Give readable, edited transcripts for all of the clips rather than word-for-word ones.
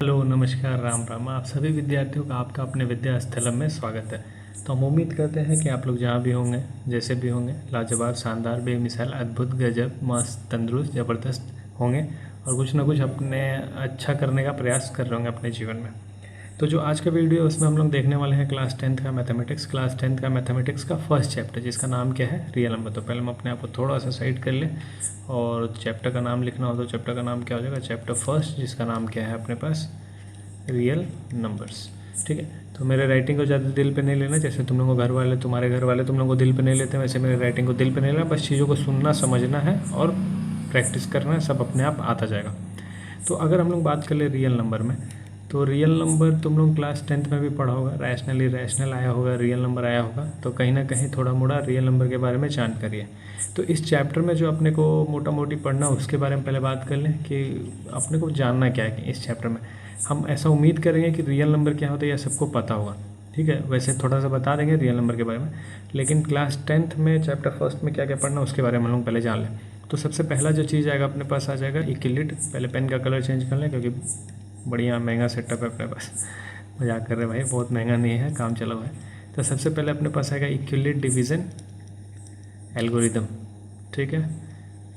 Hello, नमस्कार, राम राम। आप सभी विद्यार्थियों का आपका अपने विद्या स्थलम में स्वागत है। तो हम उम्मीद करते हैं कि आप लोग जहाँ भी होंगे, जैसे भी होंगे, लाजवाब, शानदार, बेमिसाल, अद्भुत, गजब, मस्त, तंदुरुस्त, ज़बरदस्त होंगे और कुछ ना कुछ अपने अच्छा करने का प्रयास कर रहे होंगे अपने जीवन में। तो जो आज का वीडियो है उसमें हम लोग देखने वाले हैं क्लास 10th का मैथमेटिक्स का फर्स्ट चैप्टर, जिसका नाम क्या है, रियल नंबर। तो पहले हम अपने आप को थोड़ा सा साइड कर लें और चैप्टर का नाम लिखना हो तो चैप्टर का नाम क्या हो जाएगा, चैप्टर फर्स्ट, जिसका नाम क्या है अपने पास, रियल नंबर्स। ठीक है। तो मेरे राइटिंग को ज़्यादा दिल पे नहीं लेना, जैसे तुम लोगों को घर वाले, तुम्हारे घर वाले तुम लोगों को दिल पे नहीं लेते, वैसे मेरे राइटिंग को दिल पे नहीं लेना। बस चीज़ों को सुनना, समझना है और प्रैक्टिस करना है, सब अपने आप आता जाएगा। तो अगर हम लोग बात कर ले रियल नंबर में, तो रियल नंबर तुम लोग क्लास 10th में भी पढ़ा होगा, रैशनल आया होगा, रियल नंबर आया होगा। तो कहीं ना कहीं थोड़ा मोड़ा रियल नंबर के बारे में जानकारी है। तो इस चैप्टर में जो अपने को मोटा मोटी पढ़ना, उसके बारे में पहले बात कर लें कि अपने को जानना क्या है कि इस चैप्टर में। हम ऐसा उम्मीद करेंगे कि रियल नंबर क्या होता है यह सबको पता होगा। ठीक है, वैसे थोड़ा सा बता देंगे रियल नंबर के बारे में, लेकिन क्लास 10th में चैप्टर फर्स्ट में क्या क्या पढ़ना उसके बारे में हम लोग पहले जान लें। तो सबसे पहला जो चीज़ आएगा अपने पास आ जाएगा इक्विलिड। पहले पेन का कलर चेंज कर लें क्योंकि बढ़िया महंगा सेटअप है अपने पास। मजाक कर रहे भाई, बहुत महंगा नहीं है, काम चला हुआ है। तो सबसे पहले अपने पास आएगा इक्विलिड डिवीज़न एल्गोरिदम। ठीक है।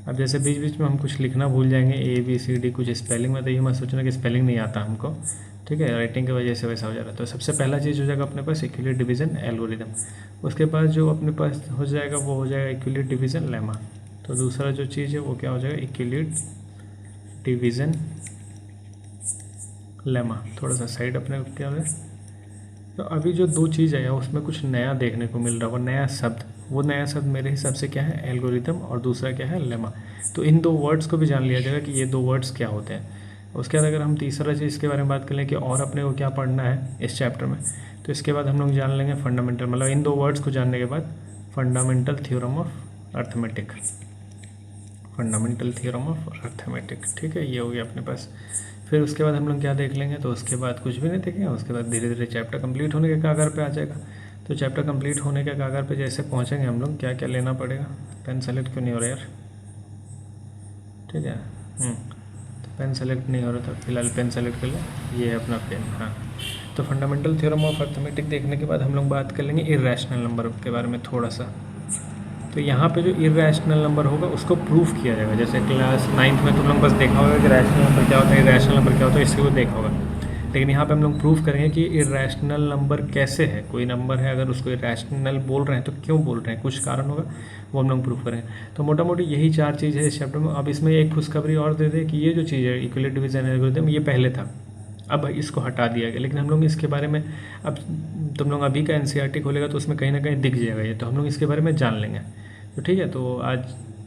अब जैसे बीच बीच में हम कुछ लिखना भूल जाएंगे, ABCD कुछ स्पेलिंग में, तो ये मत सोचना कि स्पेलिंग नहीं आता हमको। ठीक है, राइटिंग की वजह से वैसा हो जा रहा है। तो सबसे पहला चीज़ हो जाएगा अपने पास इक्विलिड डिवीज़न एल्गोरिदम। उसके बाद जो अपने पास हो जाएगा वो हो जाएगा इक्विलिड डिवीज़न लेमा। तो दूसरा जो चीज़ है वो क्या हो जाएगा, इक्विलिड डिवीज़न लेमा। थोड़ा सा साइड अपने क्या है। तो अभी जो दो चीज़ है उसमें कुछ नया देखने को मिल रहा है, वो नया शब्द, वो नया शब्द मेरे हिसाब से क्या है, एल्गोरिदम, और दूसरा क्या है, लेमा। तो इन दो वर्ड्स को भी जान लिया जाएगा कि ये दो वर्ड्स क्या होते हैं। उसके बाद अगर हम तीसरा चीज़ के बारे में बात कर लें कि और अपने को क्या पढ़ना है इस चैप्टर में, तो इसके बाद हम लोग जान लेंगे फंडामेंटल, मतलब इन दो वर्ड्स को जानने के बाद fundamental theorem of arithmetic. Fundamental theorem of arithmetic. ठीक है, ये हो गया अपने पास। फिर उसके बाद हम लोग क्या देख लेंगे, तो उसके बाद कुछ भी नहीं देखेंगे। उसके बाद धीरे धीरे चैप्टर कंप्लीट होने के कागार पे आ जाएगा। तो चैप्टर कंप्लीट होने के कागार पे जैसे पहुंचेंगे हम लोग, क्या क्या लेना पड़ेगा। पेन सेलेक्ट क्यों नहीं हो रहा यार, ठीक है। तो पेन सेलेक्ट नहीं हो रहा था, फिलहाल पेन सेलेक्ट कर ले, ये है अपना पेन। हाँ, तो फंडामेंटल थ्योरम ऑफ अर्थमेटिक देखने के बाद हम लोग बात कर लेंगे इर्रेशनल नंबर के बारे में थोड़ा सा। तो यहाँ पे जो इर्रेशनल नंबर होगा उसको प्रूफ किया जाएगा। जैसे क्लास 9th में तुम लोग बस देखा होगा कि रैशनल नंबर क्या होता है, इर्रेशनल नंबर क्या होता है, इसको भी देखा होगा। लेकिन यहाँ पे हम लोग प्रूफ करेंगे कि इर्रेशनल नंबर कैसे है। कोई नंबर है अगर उसको इर्रेशनल बोल रहे हैं तो क्यों बोल रहे हैं, कुछ कारण होगा, वो हम लोग प्रूफ करेंगे। तो मोटा मोटी यही चार चीज़ है इस चैप्टर में। अब इसमें एक खुशखबरी और दे दे कि ये जो चीज़ है इक्विलिड डिवीजन एल्गोरिथम, ये पहले था, अब इसको हटा दिया गया। लेकिन हम लोग इसके बारे में, अब तुम लोग अभी का NCERT खोलेगा तो उसमें कहीं ना कहीं दिख जाएगा ये, तो हम लोग इसके बारे में जान लेंगे। तो ठीक है, तो आज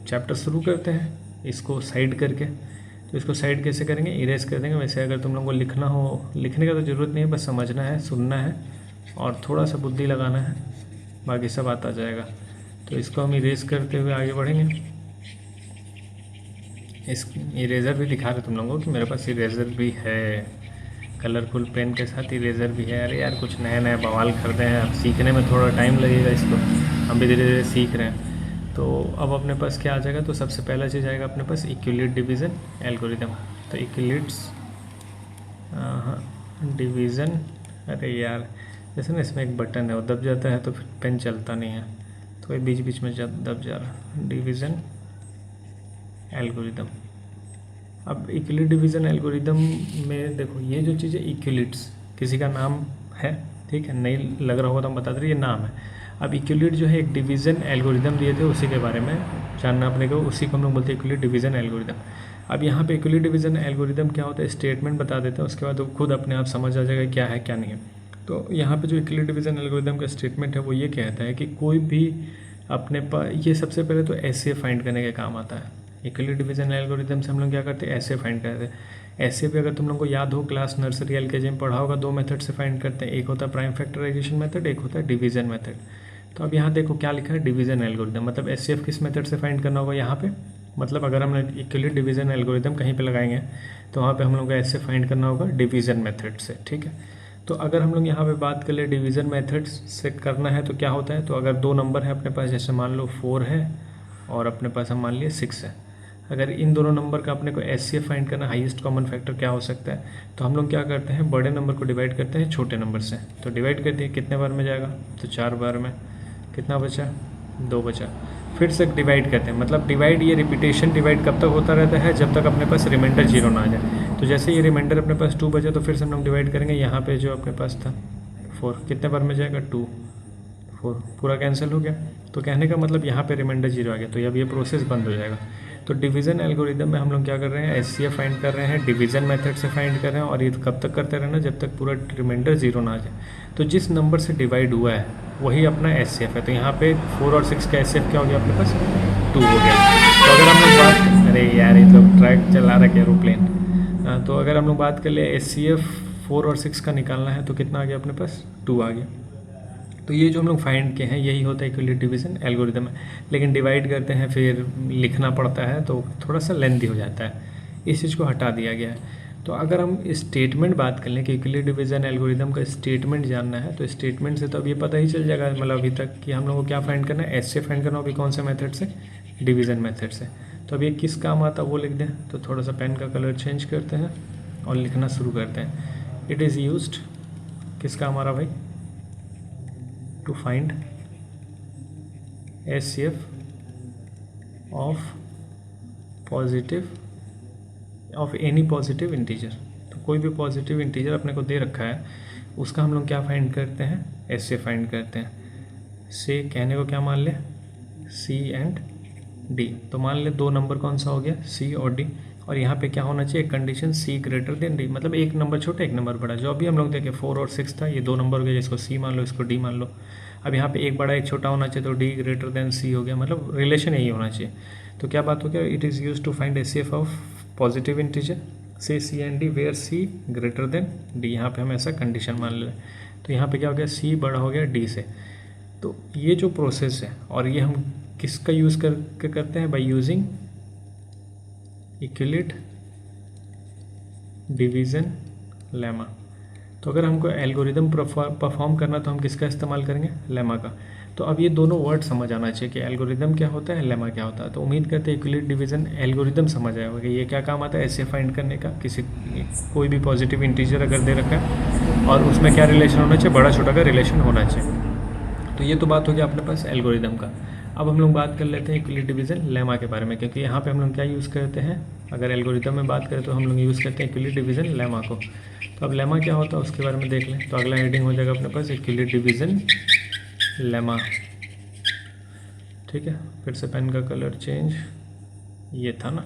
चैप्टर शुरू करते हैं इसको साइड करके। तो इसको साइड कैसे करेंगे, इरेज कर देंगे। वैसे अगर तुम लोगों को लिखना हो, लिखने का तो ज़रूरत नहीं है, बस समझना है, सुनना है और थोड़ा सा बुद्धि लगाना है, बाकी सब आता जाएगा। तो इसको हम इरेज करते हुए आगे बढ़ेंगे। इस इरेज़र भी दिखा रहे तुम लोगों को कि मेरे पास इरेज़र भी है, कलरफुल पेन के साथ इरेज़र भी है। अरे यार, कुछ नया नया बवाल करते हैं, अब सीखने में थोड़ा टाइम लगेगा इसको, हम भी धीरे धीरे सीख रहे हैं। तो अब अपने पास क्या आ जाएगा, तो सबसे पहला चीज़ आएगा अपने पास इक्विलिड डिवीज़न एल्गोरिदम। तो इक्विलिड्स डिवीज़न, अरे यार जैसे ना इसमें एक बटन है वो दब जाता है तो फिर पेन चलता नहीं है, तो ये बीच बीच में दब जा रहा है। Division algorithm. अब इक्विलिड डिवीज़न एल्गोरिदम में देखो, ये जो चीज़ है इक्विलिड्स, किसी का नाम है, ठीक है, नहीं लग रहा होगा तो हम बता दें ये नाम है। अब इक्विलिड जो है एक डिवीज़न एल्गोरिदम दिए थे, उसी के बारे में जानना अपने को, उसी को हम लोग बोलते हैं इक्विलिड डिवीज़न एल्गोरिदम। अब यहाँ पे इक्विलिड डिवीज़न एल्गोरिदम क्या होता है, स्टेटमेंट बता देते हैं, उसके बाद वो खुद अपने आप समझ आ जाएगा क्या है क्या नहीं है। तो यहाँ पे जो इक्विलिड डिवीज़न एल्गोरिदम का स्टेटमेंट है वो ये कहता है कि कोई भी अपने पास, ये सबसे पहले तो ऐसे फाइंड करने के काम आता है। इक्विलिड डिवीज़न एल्गोरिदम से हम लोग क्या करते हैं, ऐसे फाइंड करते हैं। ऐसे भी अगर तुम लोग को याद हो, क्लास नर्सरी LKG में पढ़ा होगा, दो मेथड से फाइंड करते हैं, एक होता है प्राइम फैक्टराइजेशन मेथड, एक होता है डिवीज़न मेथड। तो अब यहाँ देखो क्या लिखा है, डिवीज़न एल्गोरिदम, मतलब HCF किस मेथड से फाइंड करना होगा यहाँ पे, मतलब अगर हम इक्विलिड डिवीज़न एल्गोरिदम कहीं पे लगाएंगे तो वहाँ पे हम लोग को ऐसे फाइंड करना होगा डिवीज़न मेथड से। ठीक है, तो अगर हम लोग यहाँ पे बात कर ले डिवीज़न मेथड से करना है तो क्या होता है, तो अगर दो नंबर है अपने पास, जैसे मान लो 4 है और अपने पास हम मान लिए 6 है, अगर इन दोनों नंबर का अपने को HCF फाइंड करना, हाईएस्ट कॉमन फैक्टर क्या हो सकता है, तो हम लोग क्या करते हैं, बड़े नंबर को डिवाइड करते हैं छोटे नंबर से। तो डिवाइड कर दिए, कितने बार में जाएगा, तो 4 बार में। कितना बचा, 2 बचा। फिर से डिवाइड करते हैं, मतलब डिवाइड, ये रिपीटेशन डिवाइड कब तक होता रहता है, जब तक अपने पास रिमाइंडर 0 ना आ जाए। तो जैसे ये रिमाइंडर अपने पास 2 बचा, तो फिर से हम लोग डिवाइड करेंगे, यहाँ पे जो अपने पास था 4, कितने बार में जाएगा, 2, 4, पूरा कैंसिल हो गया। तो कहने का मतलब यहाँ पे रिमाइंडर 0 आ गया, तो अब ये प्रोसेस बंद हो जाएगा। तो डिवीज़न एल्गोरिदम में हम लोग क्या कर रहे हैं, HCF फाइंड कर रहे हैं, डिवीज़न मेथड से फाइंड कर रहे हैं, और ये कब तक करते रहना, जब तक पूरा रिमाइंडर 0 ना आ जाए। तो जिस नंबर से डिवाइड हुआ है वही अपना HCF है। तो यहाँ पे 4 और 6 का HCF क्या हो गया अपने पास, 2 हो गया। तो अगर हम लोग बात, अरे यार ये तो ट्रैक चला रहा है एरोप्लेन। तो अगर हम लोग बात कर ले HCF 4 और 6 का निकालना है, तो कितना आ गया अपने पास, 2 आ गया। तो ये जो हम लोग फाइंड किए हैं यही होता है इक्विलिब्रियम डिवीज़न एल्गोरिदम है। लेकिन डिवाइड करते हैं फिर लिखना पड़ता है, तो थोड़ा सा लेंथी हो जाता है, इस चीज़ को हटा दिया गया है। तो अगर हम स्टेटमेंट बात कर लें कि इक्विलिब्रियम डिवीज़न एल्गोरिदम का स्टेटमेंट जानना है, तो स्टेटमेंट से तो अब ये पता ही चल जाएगा, मतलब अभी तक कि हम लोग को क्या फाइंड करना है, HCF फाइंड करना, अभी कौन से मेथड से, डिवीज़न मेथड से। तो अब ये किस काम आता है वो लिख दें। तो थोड़ा सा पेन का कलर चेंज करते हैं और लिखना शुरू करते हैं। इट इज़ यूज्ड, किसका हमारा भाई, to find HCF of any positive integer। तो कोई भी पॉजिटिव इंटीजर अपने को दे रखा है, उसका हम लोग क्या फाइंड करते हैं, HCF फाइंड करते हैं। से कहने को क्या मान ले, C एंड D। तो मान ले दो नंबर कौन सा हो गया, C और D, और यहाँ पे क्या होना चाहिए, condition C greater than D, मतलब एक नंबर छोटा एक नंबर बड़ा। जो अभी हम लोग देखे 4 और 6 था, ये दो नंबर हो गया, जिसको C मान लो, इसको D मान लो। अब यहाँ पे एक बड़ा एक छोटा होना चाहिए, तो D ग्रेटर देन C हो गया, मतलब रिलेशन यही होना चाहिए। तो क्या बात हो गया, it is use to find HCF of positive integer से C and D where C greater than D। यहाँ पे हम ऐसा कंडीशन मान ले। तो यहाँ पे क्या हो गया, C बड़ा हो गया D से। तो ये जो प्रोसेस है, और ये हम किसका यूज़ करके करते हैं, by using equilibrium division lemma. तो अगर हमको एल्गोरिदम परफॉर्म करना, तो हम किसका इस्तेमाल करेंगे, लेमा का। तो अब ये दोनों वर्ड समझ आना चाहिए कि एल्गोरिदम क्या होता है, लेमा क्या होता है। तो उम्मीद करते हैं इक्विलिब्रियम डिवीज़न एल्गोरिदम समझ आया होगा कि ये क्या काम आता है, ऐसे फाइंड करने का, किसी कोई भी पॉजिटिव इंटीजर अगर दे रखा है और उसमें क्या रिलेशन होना चाहिए, बड़ा छोटा का रिलेशन होना चाहिए। तो ये तो बात हो गया अपने पास एल्गोरिदम का। अब हम लोग बात कर लेते हैं इक्विलिब्रियम डिवीज़न लेमा के बारे में, क्योंकि यहाँ पे हम लोग क्या यूज़ करते हैं, अगर एल्गोरिदम में बात करें तो हम लोग यूज़ करते हैं इक्विलिब्रियम डिवीज़न लेमा को। तो अब लेमा क्या होता है उसके बारे में देख लें। तो अगला हेडिंग हो जाएगा अपने पास इक्विलिब्रियम डिवीज़न लेमा। ठीक है, फिर से पेन का कलर चेंज, ये था ना,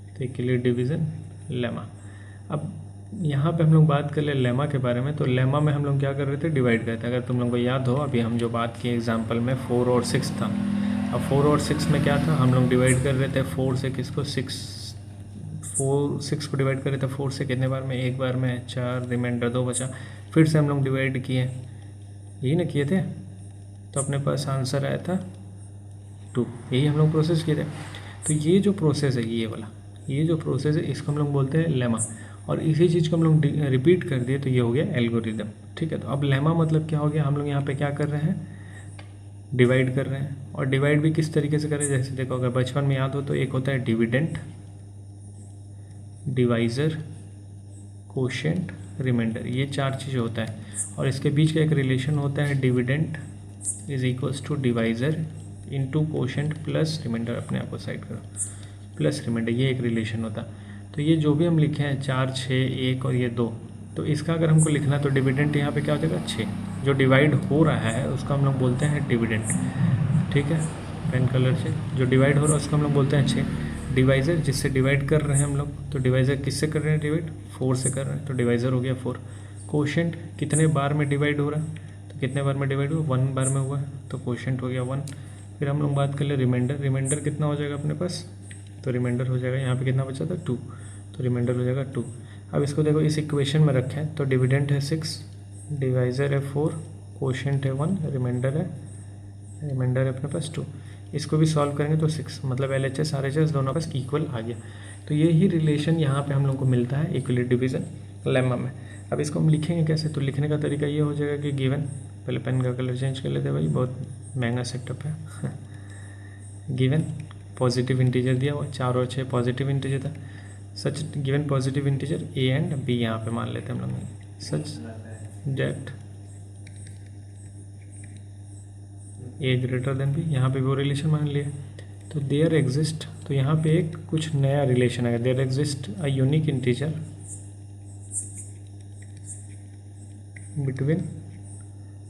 तो इक्विलिब्रियम डिवीज़न लेमा। अब यहाँ पे हम लोग बात कर ले लेमा के बारे में। तो लेमा में हम लोग क्या कर रहे थे, डिवाइड करते हैं। अगर तुम लोग को याद हो, अभी हम जो बात किए एग्जांपल में 4 और 6 था। अब 4 और 6 में क्या था, हम लोग डिवाइड कर रहे थे 4 से किसको, 6 को डिवाइड कर रहे थे 4 से, कितने बार में, एक बार में, 4, रिमाइंडर 2 बचा। फिर से हम लोग डिवाइड किए, यही ना किए थे, तो अपने पास आंसर आया था 2। यही हम लोग प्रोसेस किए थे। तो ये जो प्रोसेस है, ये वाला, ये जो प्रोसेस है, इसको हम लोग बोलते हैं लेमा। और इसी चीज़ को हम लोग रिपीट कर दिए तो ये हो गया एल्गोरिदम। ठीक है, तो अब लेमा मतलब क्या हो गया, हम लोग यहाँ पे क्या कर रहे हैं, डिवाइड कर रहे हैं। और डिवाइड भी किस तरीके से करें, जैसे देखो अगर बचपन में याद हो तो एक होता है डिविडेंड, डिवाइज़र, कोशेंट, रिमाइंडर, ये 4 चीज़ होता है। और इसके बीच का एक रिलेशन होता है, dividend is equals to divisor into quotient plus remainder, अपने आप को साइड करो, प्लस रिमाइंडर, ये एक रिलेशन होता है। तो ये जो भी हम लिखे हैं 4, 6, 1 और ये 2, तो इसका अगर हमको लिखना है तो डिविडेंड यहाँ पे क्या हो जाएगा, 6। जो डिवाइड हो रहा है उसको हम लोग बोलते हैं डिविडेंड। ठीक है, पेन कलर से, जो डिवाइड हो रहा है उसको हम लोग बोलते हैं 6। डिवाइज़र, जिससे डिवाइड कर रहे हैं हम लोग, तो डिवाइज़र किससे कर रहे हैं डिवाइड, 4 से कर रहे हैं, तो डिवाइज़र हो गया 4। कोशेंट, कितने बार में डिवाइड हो रहा है, तो कितने बार में डिवाइड हुआ, 1 बार में हुआ है, तो कोशेंट हो गया 1। फिर हम लोग बात कर ले रिमाइंडर। रिमाइंडर कितना हो जाएगा अपने पास, तो रिमाइंडर हो जाएगा, यहाँ पे कितना बचा था, 2, तो रिमाइंडर हो जाएगा 2। अब इसको देखो इस इक्वेशन में रखें, तो डिविडेंड है 6, डिवाइज़र है 4, कोशेंट है 1, रिमाइंडर है अपने पास 2। इसको भी सॉल्व करेंगे तो 6, मतलब LHS RHS दोनों पास इक्वल आ गया। तो यही रिलेशन यहाँ पे हम लोग को मिलता है इक्विलिब्रियम डिवीज़न लेमा में। अब इसको हम लिखेंगे कैसे, तो लिखने का तरीका ये हो जाएगा कि गिवन, पहले पेन का कलर चेंज कर लेते हैं भाई, बहुत महंगा सेटअप है गिवन पॉजिटिव इंटीजर दिया हुआ, 4 और 6 पॉजिटिव इंटीजर था। Such given positive integer A and B यहाँ पे मान लेते हैं हम लोग, such that A greater than B, यहाँ पे वो रिलेशन मान लिया। तो देयर एग्जिस्ट, तो यहाँ पे एक कुछ नया रिलेशन है, there exist a unique integer between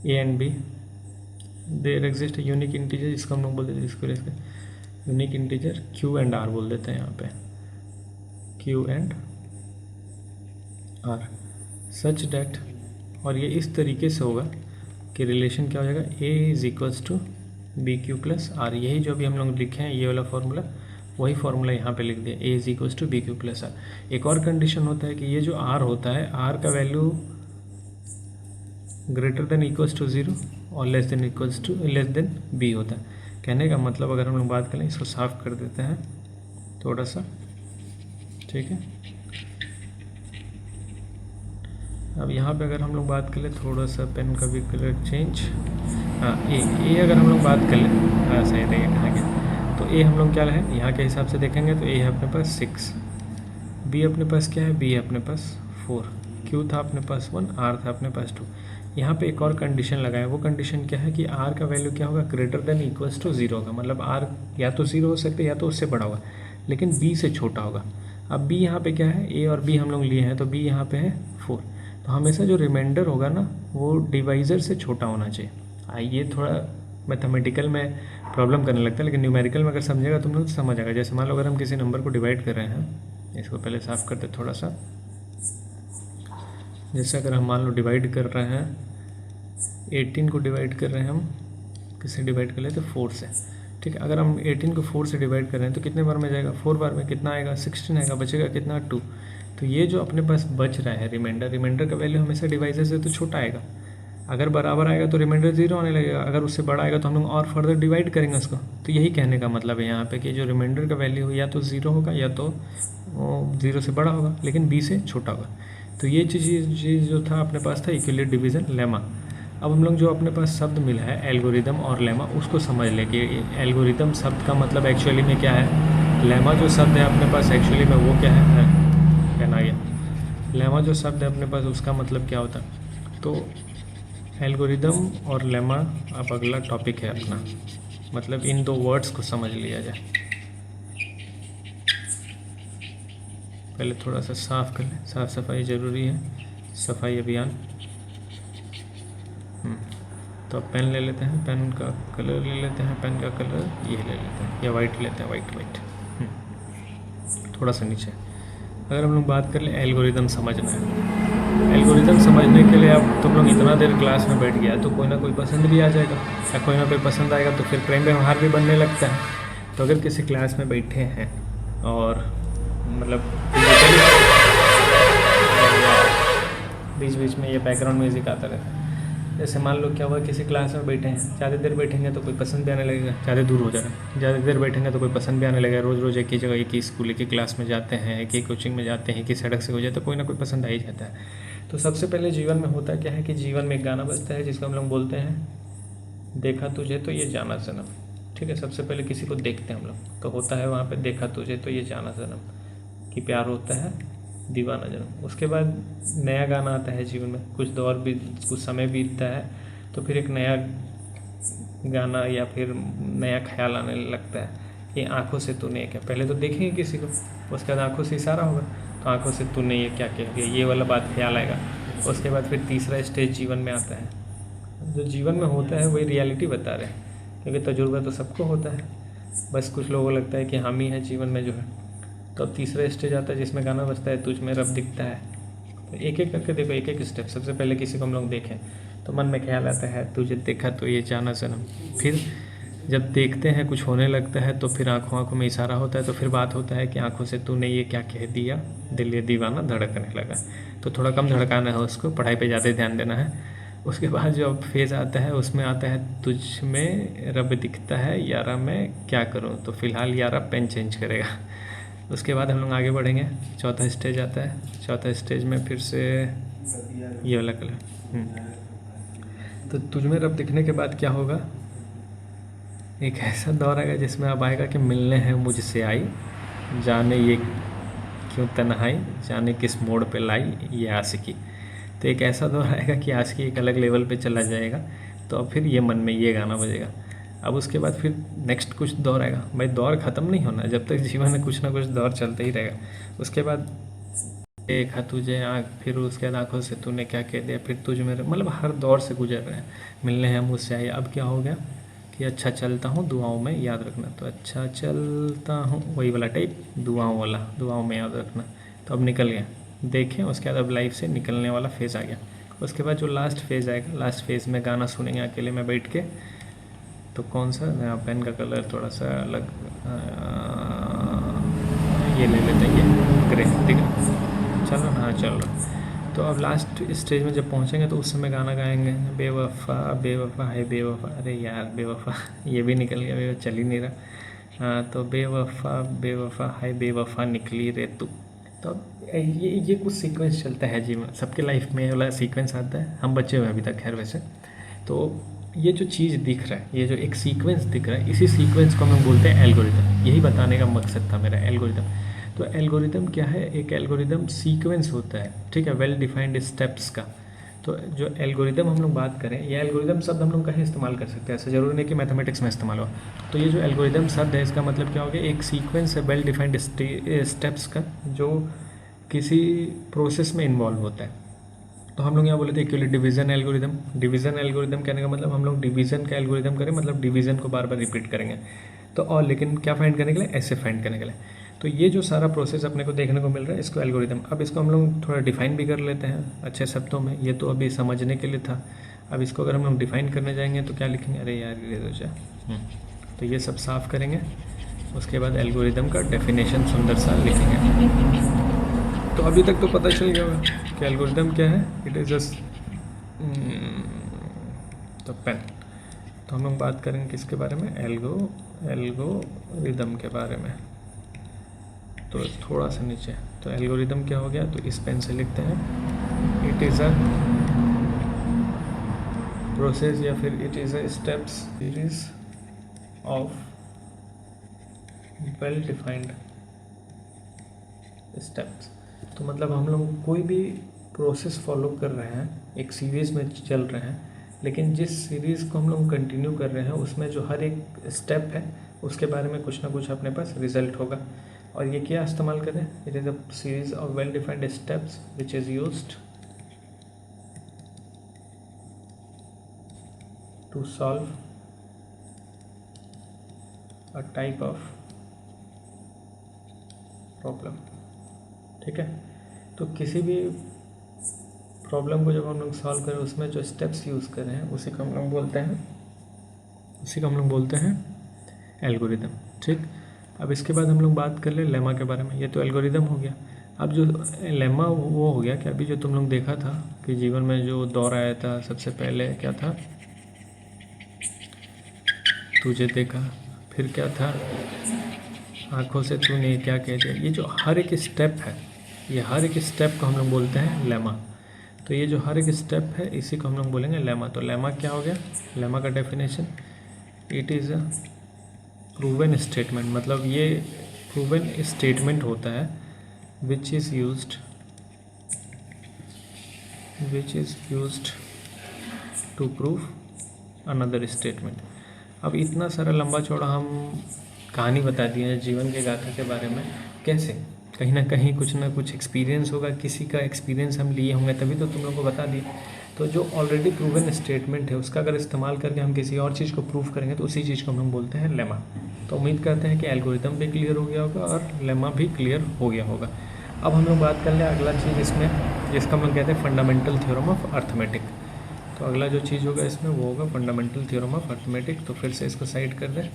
a and b, there exist a unique integer, इसको हम लोग बोल देते हैं, इसको unique integer q and r बोल देते हैं यहाँ पे, q and r such that, और ये इस तरीके से होगा कि रिलेशन क्या हो जाएगा, A is equals to B Q plus R, यही जो अभी हम लोग लिखे हैं ये वाला फॉर्मूला, वही फॉर्मूला यहाँ पे लिख दिया, A is equals to B Q plus R. एक और कंडीशन होता है कि ये जो आर होता है, आर का value greater than equals to 0 और लेस देन बी होता है। कहने का मतलब अगर हम लोग बात करें, इसको साफ कर देते हैं थोड़ा सा, ठीक है। अब यहाँ पे अगर हम लोग बात करें, थोड़ा सा पेन का भी कलर चेंज, हाँ ए अगर हम लोग बात कर लें, हाँ सही रहेगा कहाँ गया, तो ए हम लोग क्या है यहाँ के हिसाब से देखेंगे तो ए है अपने पास 6, बी अपने पास क्या है, बी है अपने पास 4, क्यू था अपने पास 1, आर था अपने पास 2। यहाँ पे एक और कंडीशन लगाया, वो कंडीशन क्या है कि आर का वैल्यू क्या होगा, ग्रेटर देन इक्वल्स टू 0 होगा, मतलब आर या तो 0 हो सकता है या तो उससे बड़ा होगा, लेकिन बी से छोटा होगा। अब बी यहाँ पे क्या है, ए और बी हम लोग लिए हैं, तो बी यहाँ पे है 4, तो हमेशा जो रिमाइंडर होगा ना वो डिवाइज़र से छोटा होना चाहिए। ये थोड़ा मैथमेटिकल में प्रॉब्लम करने लगता है, लेकिन न्यूमेरिकल में अगर समझेगा तुम लोग तो समझ आएगा। जैसे मान लो अगर हम किसी नंबर को डिवाइड कर रहे हैं, इसको पहले साफ़ करते थोड़ा सा, जैसे अगर हम मान लो डिवाइड कर रहे हैं 18 को डिवाइड कर रहे हैं हम, किससे डिवाइड कर लेते 4 से, ठीक है। अगर हम 18 को 4 से डिवाइड कर रहे हैं तो कितने बार में जाएगा, 4 बार में, कितना आएगा 16 आएगा, बचेगा कितना 2। तो ये जो अपने पास बच रहा है रिमाइंडर का वैल्यू हमेशा डिवाइजर से तो छोटा आएगा, अगर बराबर आएगा तो रिमाइंडर 0 आने लगेगा, अगर उससे बड़ा आएगा तो हम लोग और फर्दर डिवाइड करेंगे उसको। तो यही कहने का मतलब है यहाँ पे कि जो रिमाइंडर का वैल्यू या तो 0 होगा या तो 0 से बड़ा होगा, लेकिन b से छोटा होगा। तो ये चीज़ जो था अपने पास था इक्विलेट डिवीज़न लेमा। अब हम लोग जो अपने पास शब्द मिला है एल्गोरिदम और लेमा, उसको समझ लें कि एल्गोरिदम शब्द का मतलब एक्चुअली में क्या है, लेमा जो शब्द है अपने पास एक्चुअली में वो क्या है, कहना गया लेमा जो शब्द है अपने पास उसका मतलब क्या होता है। तो एल्गोरिदम और लेमा अब अगला टॉपिक है अपना, मतलब इन दो वर्ड्स को समझ लिया जाए। पहले थोड़ा सा साफ़ कर लें, साफ़ सफाई ज़रूरी है, सफाई अभियान। तो अब पेन ले लेते हैं, पेन का कलर ले लेते हैं, पेन का कलर ये ले लेते हैं, या वाइट लेते हैं, वाइट थोड़ा सा नीचे। अगर हम लोग बात कर लें एल्गोरिदम समझना है, एल्गोरिदम समझने के लिए अब तुम लोग इतना देर क्लास में बैठ गया तो कोई ना कोई पसंद भी आ जाएगा, या कोई ना कोई पसंद आएगा तो फिर प्रेम व्यवहार भी बनने लगता है। तो अगर किसी क्लास में बैठे हैं और मतलब बीच बीच में ये बैकग्राउंड म्यूज़िक आता रहता है, जैसे मान लो क्या हुआ किसी क्लास में बैठे हैं, ज़्यादा देर बैठेंगे तो कोई पसंद भी आने लगेगा, ज़्यादा दूर हो जा रहा है, ज़्यादा देर बैठेंगे तो कोई पसंद भी आने लगेगा। रोज़ रोज़ एक ही जगह एक ही स्कूल एक ही क्लास में जाते हैं, एक ही कोचिंग में जाते हैं, एक ही सड़क से हो जाए तो कोई ना कोई पसंद आ ही जाता है। तो सबसे पहले जीवन में होता क्या है कि जीवन में एक गाना बजता है जिसको हम लोग बोलते हैं देखा तुझे तो ये जाना सनम, ठीक है। सबसे पहले किसी को देखते हैं हम लोग तो होता है वहाँ पर देखा तुझे तो ये जाना सनम कि प्यार होता है दीवाना जन्म। उसके बाद नया गाना आता है जीवन में, कुछ दौर भी कुछ समय बीतता है तो फिर एक नया गाना या फिर नया ख्याल आने लगता है कि आंखों से तूने क्या, पहले तो देखेंगे किसी को, उसके बाद आंखों से इशारा होगा तो आंखों से तूने ये क्या कह दिया, ये वाला बात ख्याल आएगा। उसके बाद फिर तीसरा स्टेज जीवन में आता है, जो जीवन में होता है वही रियलिटी बता रहे हैं, क्योंकि तजुर्बा तो सबको होता है, बस कुछ लोगों को लगता है कि हम ही हैं जीवन में जो है। तो तीसरा स्टेज आता है जिसमें गाना बजता है तुझ में रब दिखता है। तो एक एक करके देखो, एक एक स्टेप। सबसे पहले किसी को हम लोग देखें तो मन में ख्याल आता है तुझे देखा तो ये जाना सनम, फिर जब देखते हैं कुछ होने लगता है तो फिर आंखों में इशारा होता है, तो फिर बात होता है कि आंखों से तूने ये क्या कह दिया, दिल ये दीवाना धड़कने लगा। तो थोड़ा कम धड़काना है उसको, पढ़ाई पे ज़्यादा ध्यान देना है। उसके बाद जो फेज़ आता है उसमें आता है तुझ में रब दिखता है यारा मैं क्या करूँ, तो फिलहाल यारा पेन चेंज करेगा। उसके बाद हम लोग आगे बढ़ेंगे, चौथा स्टेज आता है। चौथा स्टेज में फिर से ये वाला कलर। तो तुझ में रब दिखने के बाद क्या होगा, एक ऐसा दौर आएगा जिसमें अब आएगा कि मिलने हैं मुझसे आई, जाने ये क्यों तन्हाई, जाने किस मोड़ पे लाई ये आशिकी। तो एक ऐसा दौर आएगा कि आशिकी एक अलग लेवल पे चला जाएगा, तो अब फिर ये मन में ये गाना बजेगा। अब उसके बाद फिर नेक्स्ट कुछ दौर आएगा। भाई दौर ख़त्म नहीं होना, जब तक जीवन में कुछ ना कुछ दौर चलता ही रहेगा। उसके बाद देखा तुझे आँख, फिर उसके बाद आँखों से तूने क्या कह दिया, फिर तुझ मेरे, मतलब हर दौर से गुजर रहे हैं। मिलने हैं मुझसे आए, अब क्या हो गया कि अच्छा चलता हूँ दुआओं में याद रखना। तो अच्छा चलता हूँ, वही वाला टाइप, दुआओं वाला, दुआओं में याद रखना। तो अब निकल गया, देखें उसके बाद अब लाइफ से निकलने वाला फेज़ आ गया। उसके बाद जो लास्ट फेज़ आएगा, लास्ट फेज़ में गाना सुनेंगे अकेले में बैठ के। तो कौन सा, पेन का कलर थोड़ा सा अलग, ये ले लेते हैं, ये ग्रे, ठीक है, चल रहा ना, हाँ चल रहा। तो अब लास्ट स्टेज में जब पहुंचेंगे तो उस समय गाना गाएंगे, बेवफा बेवफा है बेवफा, अरे यार बेवफा ये भी निकल गया, बेवफा चल ही नहीं रहा। हाँ तो बेवफा बेवफा है बेवफा निकली रे तू। तो अब ये कुछ सीक्वेंस चलता है जीवन, सबके लाइफ में वाला सीक्वेंस आता है। हम बच्चे हुए अभी तक खैर वैसे। तो ये जो चीज़ दिख रहा है, ये जो एक सीक्वेंस दिख रहा है, इसी सीक्वेंस को हम लोग बोलते हैं एल्गोरिदम। यही बताने का मकसद था मेरा, एल्गोरिदम। तो एल्गोरिदम क्या है, एक एल्गोरिदम सीक्वेंस होता है, ठीक है, वेल डिफाइंड स्टेप्स का। तो जो एल्गोरिदम हम लोग बात करें, ये एल्गोरिदम शब्द हम लोग कहीं इस्तेमाल कर सकते हैं, ऐसा ज़रूरी नहीं कि मैथमेटिक्स में इस्तेमाल हो। तो ये जो एल्गोरिदम शब्द है, इसका मतलब क्या हो गया, एक सीक्वेंस है वेल डिफाइंड स्टेप्स का, जो किसी प्रोसेस में इन्वॉल्व होता है। तो हम लोग यहाँ बोले थे actually division algorithm. Division algorithm कहने का मतलब हम लोग डिवीज़न का एल्गोरिदम करें, मतलब डिवीज़न को बार बार रिपीट करेंगे। तो और लेकिन क्या फाइंड करने के लिए, ऐसे फाइंड करने के लिए। तो ये जो सारा प्रोसेस अपने को देखने को मिल रहा है, इसको एल्गोरिदम। अब इसको हम लोग थोड़ा डिफाइन भी कर लेते हैं अच्छे शब्दों में। ये तो अभी समझने के लिए था, अब इसको अगर हम लोग डिफाइन करने जाएंगे तो क्या लिखेंगे, अरे यार ये सोचा। तो ये सब साफ करेंगे, उसके बाद एल्गोरिदम का डेफिनेशन सुंदर सा लिखेंगे। तो अभी तक तो पता चल गया होगा कि एल्गोरिदम क्या है, इट इज़ जस्ट तो पेन। तो हम लोग बात करेंगे किसके बारे में, एल्गोरिदम के बारे में। तो थोड़ा सा नीचे, तो एल्गोरिदम क्या हो गया, तो इस पेन से लिखते हैं, इट इज़ अ प्रोसेस या फिर it is a steps series of well defined steps. तो मतलब हम लोग कोई भी प्रोसेस फॉलो कर रहे हैं, एक सीरीज़ में चल रहे हैं, लेकिन जिस सीरीज़ को हम लोग कंटिन्यू कर रहे हैं उसमें जो हर एक स्टेप है उसके बारे में कुछ ना कुछ अपने पास रिजल्ट होगा। और ये क्या इस्तेमाल करें, it is a series of well defined steps which is used to solve a type of problem, ठीक है। तो किसी भी प्रॉब्लम को जब हम लोग सॉल्व करें, उसमें जो स्टेप्स यूज़ कर रहे हैं उसी को हम लोग बोलते हैं एल्गोरिदम, ठीक। अब इसके बाद हम लोग बात कर ले लेमा के बारे में। ये तो एल्गोरिदम हो गया। अब जो लेमा वो हो गया कि अभी जो तुम लोग देखा था कि जीवन में जो दौर आया था, सबसे पहले क्या था, तुझे देखा, फिर क्या था, आँखों से तूने क्या कह दिया। ये जो हर एक स्टेप है, ये हर एक स्टेप को हम लोग बोलते हैं लेमा। तो ये जो हर एक स्टेप है इसी को हम लोग बोलेंगे लेमा। तो लेमा क्या हो गया, लेमा का definition, it is a proven statement, मतलब ये प्रूवन स्टेटमेंट होता है which is used to prove another statement. अब इतना सारा लंबा चौड़ा हम कहानी बता दिए हैं जीवन के गाथा के बारे में, कैसे, कहीं ना कहीं कुछ ना कुछ एक्सपीरियंस होगा, किसी का एक्सपीरियंस हम लिए होंगे तभी तो तुम लोग को बता दिए। तो जो ऑलरेडी प्रूवन स्टेटमेंट है उसका अगर इस्तेमाल करके हम किसी और चीज़ को प्रूव करेंगे तो उसी चीज़ को हम बोलते हैं लेमा। तो उम्मीद करते हैं कि एल्गोरिदम भी क्लियर हो गया होगा और लेमा भी क्लियर हो गया होगा। अब हम लोग बात कर लें अगला चीज़ इसमें, जिसका हम लोग कहते हैं फंडामेंटल थ्योरम ऑफ अर्थमेटिक। तो अगला जो चीज़ होगा इसमें वो होगा फंडामेंटल थ्योरम ऑफ अर्थमेटिक। तो फिर से इसको साइड कर दें,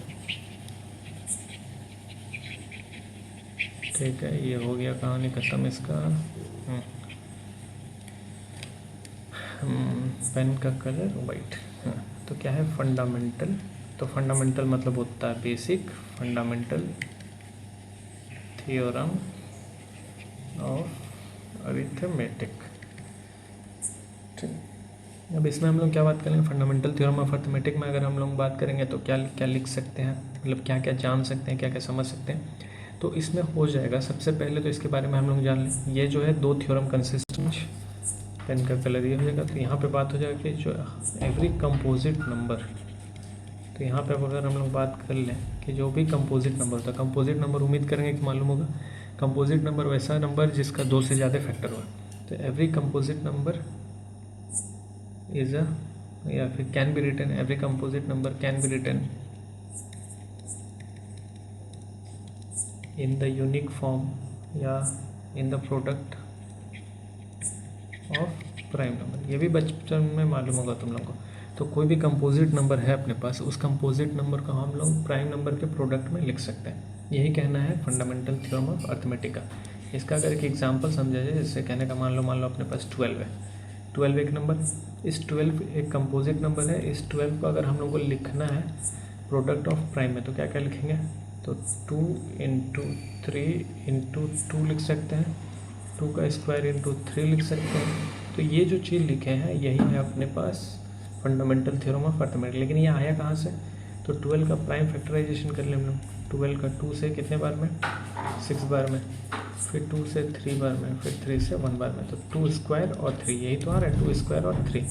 ठीक है, ये हो गया कहानी ख़त्म इसका। पेन का कलर वाइट। तो क्या है फंडामेंटल, तो फंडामेंटल मतलब होता है basic, fundamental theorem of arithmetic, ठीक। अब इसमें हम लोग क्या बात करेंगे, फंडामेंटल थ्योरम ऑफ अर्थमेटिक में अगर हम लोग बात करेंगे तो क्या क्या लिख सकते हैं, मतलब क्या क्या जान सकते हैं, क्या क्या समझ सकते हैं। तो इसमें हो जाएगा सबसे पहले तो इसके बारे में हम लोग जान लें। ये जो है 2 थ्योरम कंसिस्टेंट, पेन का कलर ये हो जाएगा। तो यहाँ पे बात हो जाएगा कि जो एवरी कंपोजिट नंबर, तो यहाँ पे अगर हम लोग बात कर लें कि जो भी कंपोजिट नंबर होता है, कंपोजिट नंबर उम्मीद करेंगे कि मालूम होगा, कंपोजिट नंबर वैसा नंबर जिसका 2 से ज़्यादा फैक्टर हुआ। तो every composite number is a, या फिर can be written, every composite number can be written in the unique form या in the product of prime number. ये भी बचपन में मालूम होगा तुम लोगों को। तो कोई भी कंपोजिट नंबर है अपने पास, उस कंपोजिट नंबर को हम लोग प्राइम नंबर के प्रोडक्ट में लिख सकते हैं। यही कहना है फंडामेंटल थ्योरम ऑफ अर्थमेटिक का। इसका अगर एक एग्जांपल समझा जाए, जिससे कहने का मान लो अपने पास 12 है, 12 एक नंबर, इस 12 एक कंपोजिट नंबर है। इस 12 को अगर हम लोग को लिखना है प्रोडक्ट ऑफ प्राइम में, तो क्या क्या लिखेंगे, तो 2 इंटू 3 इंटू 2 लिख सकते हैं, 2 का स्क्वायर इंटू 3 लिख सकते हैं। तो ये जो चीज़ लिखे हैं यही है अपने पास फंडामेंटल थ्योरम ऑफ अर्थमेटिक। लेकिन ये आया कहाँ से, तो 12 का प्राइम फैक्टराइजेशन कर लें हम लोग। 12 का 2 से कितने बार में, 6 बार में, फिर 2 से 3 बार में, फिर 3 से 1 बार में। तो 2 स्क्वायर और 3, यही तो आ रहा है, 2 स्क्वायर और 3।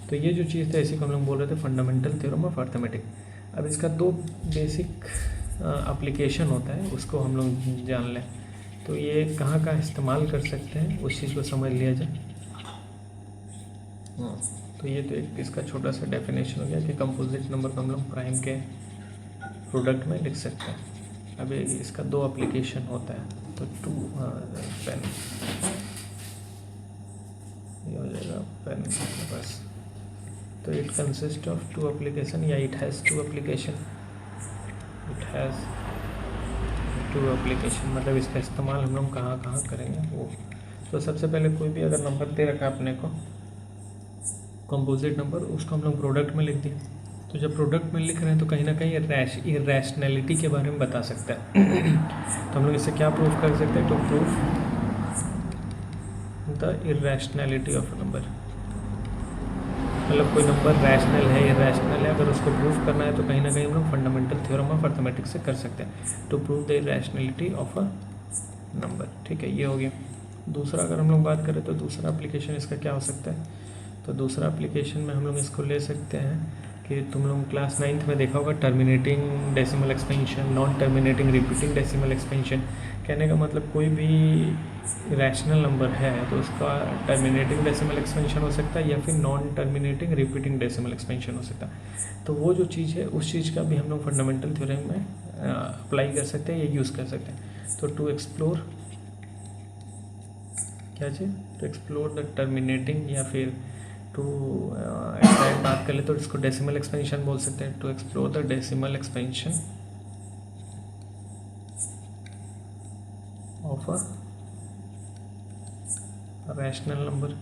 तो ये जो चीज़ था इसी को हम लोग बोल रहे थे फंडामेंटल थ्योरम ऑफ अर्थमेटिक। अब इसका 2 बेसिक एप्लीकेशन होता है, उसको हम लोग जान लें। तो ये कहाँ कहाँ इस्तेमाल कर सकते हैं उस चीज़ को समझ लिया जाए। तो ये तो एक इसका छोटा सा डेफिनेशन हो गया कि कंपोजिट नंबर को हम लोग प्राइम के प्रोडक्ट में लिख सकते हैं। अब इसका 2 एप्लीकेशन होता है। तो 2 पेन, ये हो जाएगा पेन बस। तो इट कंसिस्ट ऑफ 2 एप्लीकेशन, या it has 2 application, it has 2 application, मतलब इसका इस्तेमाल हम लोग कहाँ कहाँ करेंगे वो। तो सबसे पहले कोई भी अगर नंबर दे रखा है अपने को कंपोजिट नंबर, उसको हम लोग प्रोडक्ट में लिख दिए। तो जब प्रोडक्ट में लिख रहे हैं तो कहीं ना कहीं इरेशनैलिटी के बारे में बता सकता है। तो हम लोग इससे क्या प्रूफ कर सकते हैं, तो proof the irrationality of number, मतलब कोई नंबर रैशनल है या इरेशनल है, अगर उसको प्रूफ करना है तो कहीं ना कहीं हम लोग फंडामेंटल थ्योरम ऑफ अर्थमेटिक्स से कर सकते हैं। To prove the irrationality of a number, ठीक है, ये हो गया। दूसरा अगर हम लोग बात करें तो दूसरा एप्लीकेशन इसका क्या हो सकता है, तो दूसरा एप्लीकेशन में हम लोग इसको ले सकते हैं कि तुम लोग क्लास 9th में देखा होगा terminating decimal expansion, non terminating repeating decimal expansion. कहने का मतलब कोई भी रैशनल नंबर है तो उसका टर्मिनेटिंग डेसिमल एक्सपेंशन हो सकता है या फिर non terminating repeating decimal expansion हो सकता है। तो वो जो चीज़ है उस चीज़ का भी हम लोग फंडामेंटल थ्योरम में अप्लाई कर सकते हैं या यूज़ कर सकते हैं। तो टू एक्सप्लोर क्या चीज़, टू एक्सप्लोर द टर्मिनेटिंग, या फिर टू ऐसा बात कर ले तो इसको डेसिमल एक्सपेंशन बोल सकते हैं। To explore the decimal expansion of a rational number.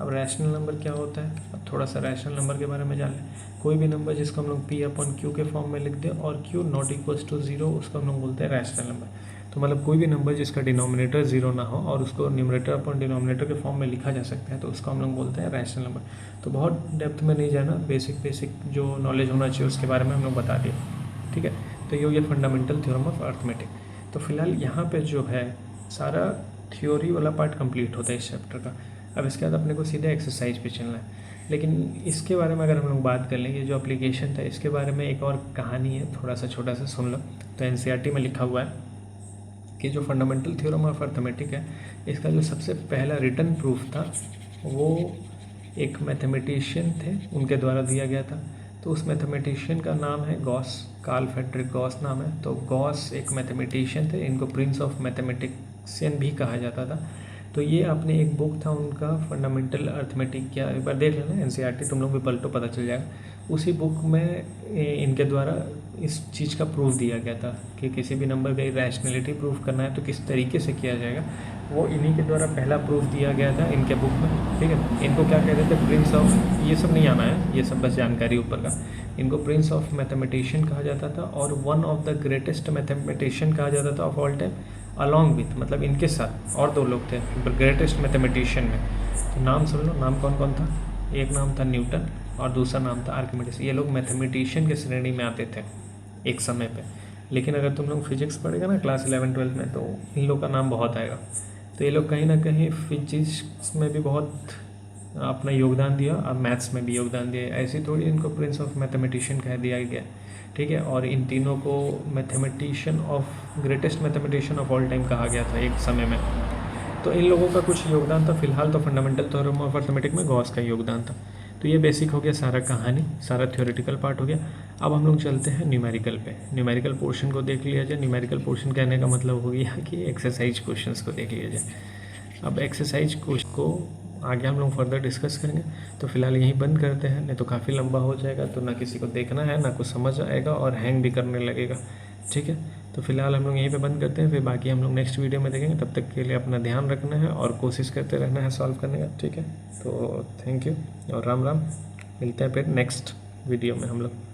अब रैशनल नंबर क्या होता है, अब थोड़ा सा रैशनल नंबर के बारे में जान लें। कोई भी नंबर जिसको हम लोग P/Q के फॉर्म में लिख दें और Q नॉट इक्वल्स टू 0, उसको हम लोग बोलते हैं रैशनल नंबर। तो मतलब कोई भी नंबर जिसका डिनोमिनेटर 0 ना हो और उसको न्यूमरेटर अपॉन डिनोमिनेटर के फॉर्म में लिखा जा सकता है, तो उसको हम लोग बोलते हैं रैशनल नंबर। तो बहुत डेप्थ में नहीं जाना, बेसिक जो नॉलेज होना चाहिए उसके बारे में हम लोग बता दिए, ठीक है। तो ये हो गया फंडामेंटल थ्योरम ऑफ अर्थमेटिक। तो फिलहाल यहाँ पे जो है सारा थ्योरी वाला पार्ट कंप्लीट होता है इस चैप्टर का। अब इसके बाद अपने को सीधा एक्सरसाइज पे चलना है। लेकिन इसके बारे में अगर हम लोग बात कर लें, ये जो एप्लीकेशन था इसके बारे में एक और कहानी है, थोड़ा सा छोटा सा सुन लो। तो NCERT में लिखा हुआ है कि जो फंडामेंटल थ्योरम ऑफ अर्थमेटिक है, इसका जो सबसे पहला रिटन प्रूफ था वो एक मैथमेटिशियन थे, उनके द्वारा दिया गया था। तो उस मैथमेटिशियन का नाम है गॉस, कार्ल फ्रेडरिक गॉस नाम है। तो गॉस एक मैथमेटिशियन थे, इनको प्रिंस ऑफ मैथमेटिशियन भी कहा जाता था। तो ये अपने एक बुक था उनका फंडामेंटल अर्थमेटिक, क्या एक बार देख लेना NCERT तुम लोग भी पलटो पता चल जाएगा। उसी बुक में इनके द्वारा इस चीज़ का प्रूफ दिया गया था कि किसी भी नंबर की रैशनैलिटी प्रूफ करना है तो किस तरीके से किया जाएगा, वो इन्हीं के द्वारा पहला प्रूफ दिया गया था इनके बुक में, ठीक है। इनको क्या कहते थे, प्रिंस ऑफ, ये सब नहीं आना है, ये सब बस जानकारी ऊपर का। इनको प्रिंस ऑफ मैथमेटिशियन कहा जाता था और one of the greatest mathematician कहा जाता था of all time, along with, मतलब इनके साथ और 2 लोग थे ग्रेटेस्ट मैथमेटिशियन में। तो नाम सुन लो, नाम कौन कौन था। एक नाम था न्यूटन और दूसरा नाम था आर्किमिडीज। ये लोग मैथमेटिशियन के श्रेणी में आते थे एक समय पे। लेकिन अगर तुम लोग फिजिक्स पढ़ेगा ना क्लास 11-12 में, तो इन लोग का नाम बहुत आएगा। तो ये लोग कहीं ना कहीं फिजिक्स में भी बहुत अपना योगदान दिया और मैथ्स में भी योगदान दिया। ऐसी थोड़ी इनको प्रिंस ऑफ मैथमेटिशियन कह दिया गया, ठीक है। और इन तीनों को mathematician of greatest mathematician of all time कहा गया था एक समय में। तो इन लोगों का कुछ योगदान था। फिलहाल तो फंडामेंटल थ्योरम ऑफ अर्थमेटिक में गॉस का योगदान था। तो ये बेसिक हो गया सारा कहानी, सारा थ्योरेटिकल पार्ट हो गया। अब हम लोग चलते हैं न्यूमेरिकल पे। न्यूमेरिकल पोर्शन को देख लिया जाए। न्यूमेरिकल पोर्शन कहने का मतलब हो गया कि एक्सरसाइज क्वेश्चंस को देख लिया जाए। अब एक्सरसाइज क्वेश्चन को आगे हम लोग फर्दर डिस्कस करेंगे। तो फिलहाल यहीं बंद करते हैं, नहीं तो काफ़ी लंबा हो जाएगा, तो ना किसी को देखना है ना कुछ समझ आएगा और हैंग भी करने लगेगा, ठीक है। तो फिलहाल हम लोग यहीं पे बंद करते हैं, फिर बाकी हम लोग नेक्स्ट वीडियो में देखेंगे। तब तक के लिए अपना ध्यान रखना है और कोशिश करते रहना है सॉल्व करने का, ठीक है। तो थैंक यू और राम राम। मिलते हैं फिर नेक्स्ट वीडियो में हम लोग।